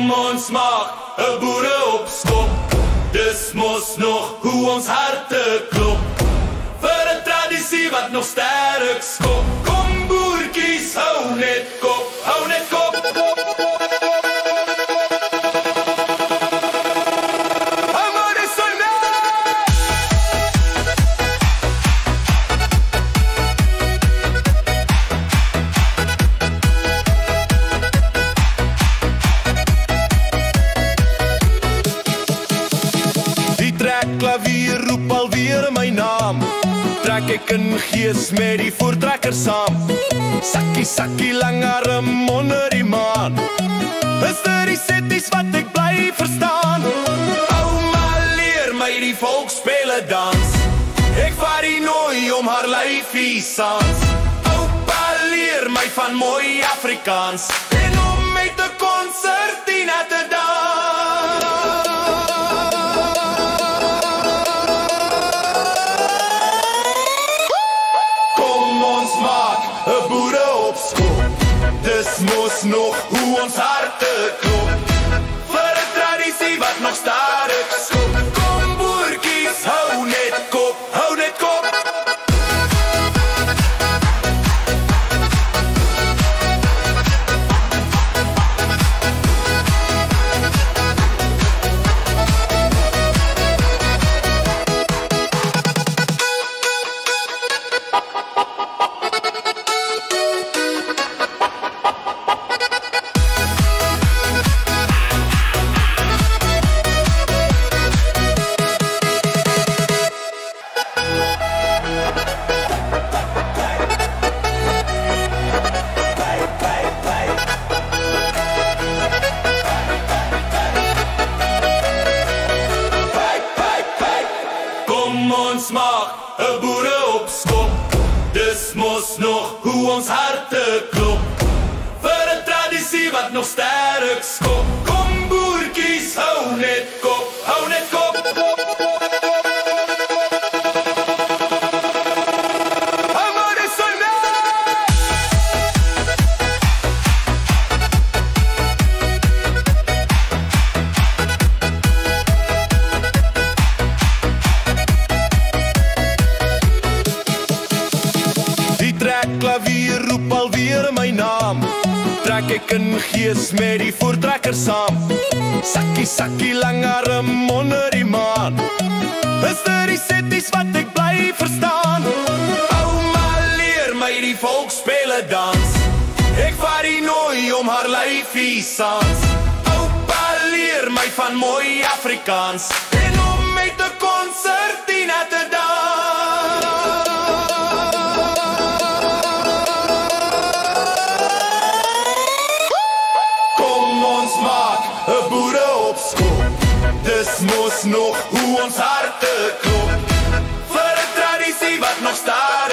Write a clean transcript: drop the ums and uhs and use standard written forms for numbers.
Kom ons maak 'n boere opskop. Dis mos nog hoe ons harte klop. Vir 'n tradisie wat nog sterk skop. Kom boertjies, hou net kop, hou net kop. Klavier roep alweer my naam. Trek ek in gees met die voortrekker saam. Sakkie, sakkie, lang arm onder die maan. Is dit die setties wat ek bly verstaan? Ouma leer my die volksspele dans. Ek vaar die nooi om haar lyfie sans. Oupa leer my van mooi Afrikaans en om met 'n konsertina te dans. Dis mos nog hoe ons harte klop. Vir 'n tradisie wat nog sterk skop. Kom boertjies, hou net kop, hou net kop. Kom ons maak 'n boere opskop. Dis mos nog hoe ons harte klop. Vir 'n tradisie wat nog sterk skop. Kom boertjies, hou net kop, hou net kop. Klavier roep alweer my naam. Trek ek in gees met die voortrekker saam. Sakkie, sakkie, lang arm onder die maan. Is dit die setties wat ek bly verstaan? Ouma leer my die volksspele dans. Ek vaar die nooi om haar lyfie sans. Oupa leer my van mooi Afrikaans en om met 'n konsertina te dans. Maak 'n boere opskop. Dis mos nog hoe ons harte klop. Vir 'n tradisie wat nog staan.